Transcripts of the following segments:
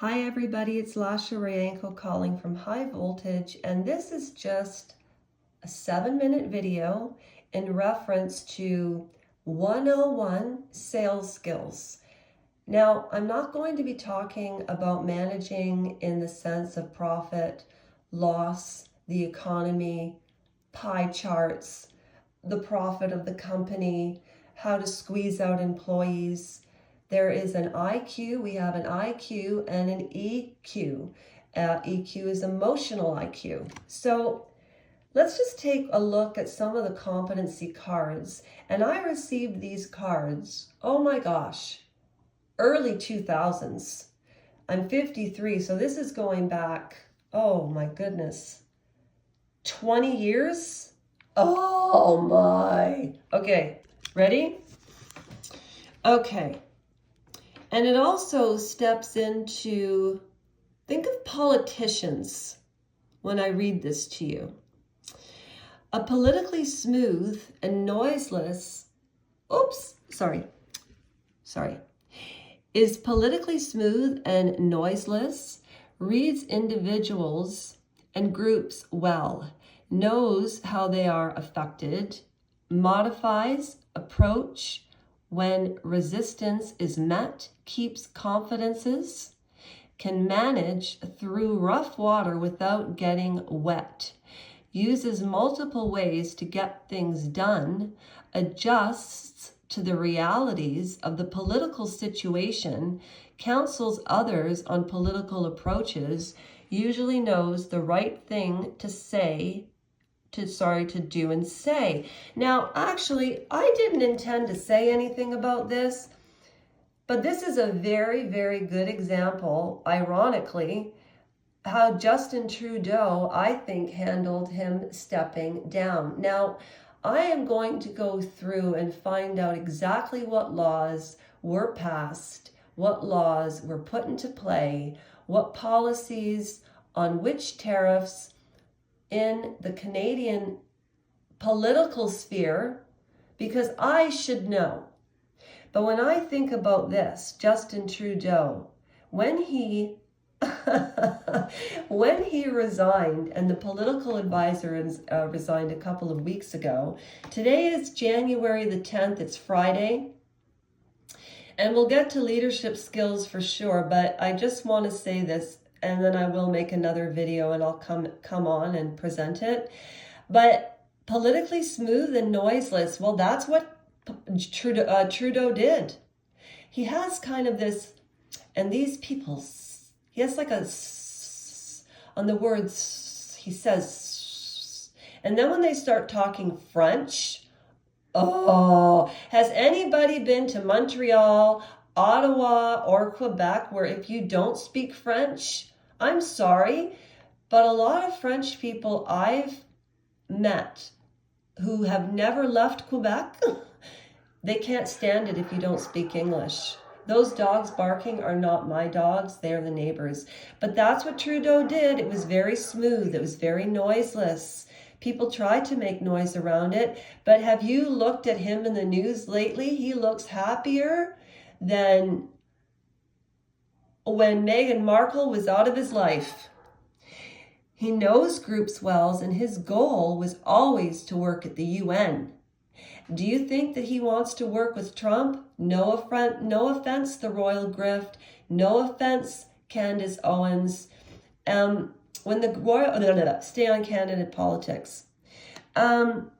Hi everybody, it's Lasha Rayanko calling from High Voltage, and this is just a 7-minute video in reference to 101 sales skills. Now, I'm not going to be talking about managing in the sense of profit, loss, the economy, pie charts, the profit of the company, how to squeeze out employees. There is an IQ, we have an IQ and an EQ. EQ is emotional IQ. So let's just take a look at some of the competency cards. And I received these cards, oh my gosh, early 2000s. I'm 53, so this is going back, oh my goodness, 20 years? Oh my. Okay, ready? Okay. And it also steps into, think of politicians when I read this to you. A politically smooth and noiseless, is politically smooth and noiseless, reads individuals and groups well, knows how they are affected, modifies approach when resistance is met, keeps confidences, can manage through rough water without getting wet, uses multiple ways to get things done, adjusts to the realities of the political situation, counsels others on political approaches, usually knows the right thing to say, to do and say. Now, actually, I didn't intend to say anything about this, but this is a very, very good example, ironically, how Justin Trudeau, I think, handled him stepping down. Now, I am going to go through and find out exactly what laws were passed, what laws were put into play, what policies on which tariffs in the Canadian political sphere, because I should know. But when I think about this, Justin Trudeau, when he resigned, and the political advisor resigned a couple of weeks ago. Today is January the 10th, it's Friday. And we'll get to leadership skills for sure, but I just want to say this, and then I will make another video and I'll come on and present it. But politically smooth and noiseless, well, that's what Trudeau did. He has kind of this, and these people, he has like a on the words, he says, and then when they start talking French, oh, has anybody been to Montreal, Ottawa, or Quebec, where if you don't speak French, I'm sorry, but a lot of French people I've met who have never left Quebec, they can't stand it if you don't speak English. Those dogs barking are not my dogs, they're the neighbors. But that's what Trudeau did. It was very smooth, it was very noiseless. People tried to make noise around it, but have you looked at him in the news lately? He looks happier than when Meghan Markle was out of his life. He knows groups well, and his goal was always to work at the UN. Do you think that he wants to work with Trump? No offense, the Royal Grift. No offense, Candace Owens. When the Royal, stay on Canada politics. Can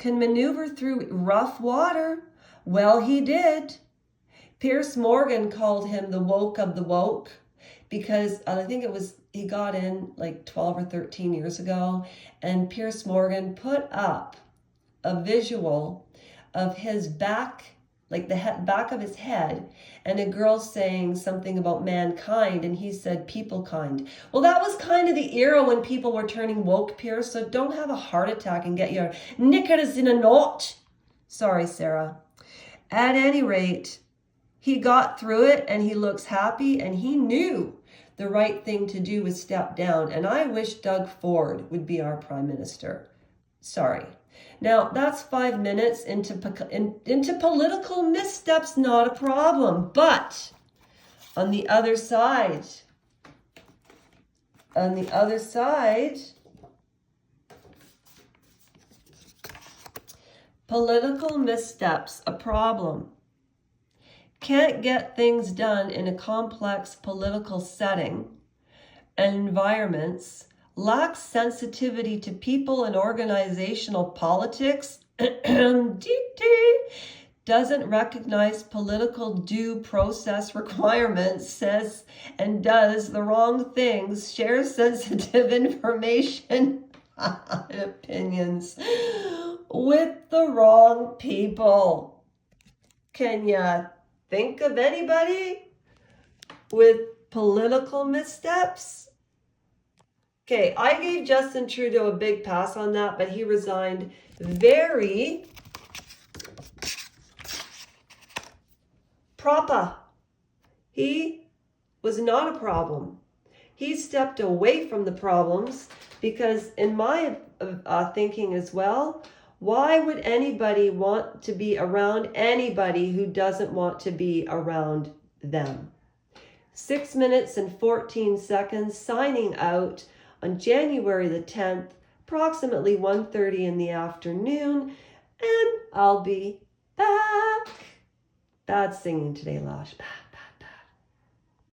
maneuver through rough water. Well, he did. Piers Morgan called him the woke of the woke because I think it was, he got in like 12 or 13 years ago, and Piers Morgan put up a visual of his back, like the back of his head, and a girl saying something about mankind, and he said people kind. Well, that was kind of the era when people were turning woke, Piers, so don't have a heart attack and get your knickers in a knot. Sorry, Sarah. At any rate, he got through it, and he looks happy, and he knew the right thing to do was step down, and I wish Doug Ford would be our prime minister. Sorry. Now, that's 5 minutes into political missteps, not a problem. But on the other side, On the other side, political missteps, a problem. Can't get things done in a complex political setting and environments, lacks sensitivity to people and organizational politics, doesn't recognize political due process requirements, says and does the wrong things, shares sensitive information and opinions with the wrong people. Can you think of anybody with political missteps? Okay, I gave Justin Trudeau a big pass on that, but he resigned very proper. He was not a problem. He stepped away from the problems because, in my thinking as well, why would anybody want to be around anybody who doesn't want to be around them? 6 minutes and 14 seconds, signing out on January the 10th, approximately 1:30 in the afternoon, and I'll be back. Bad singing today, Lash. Bad.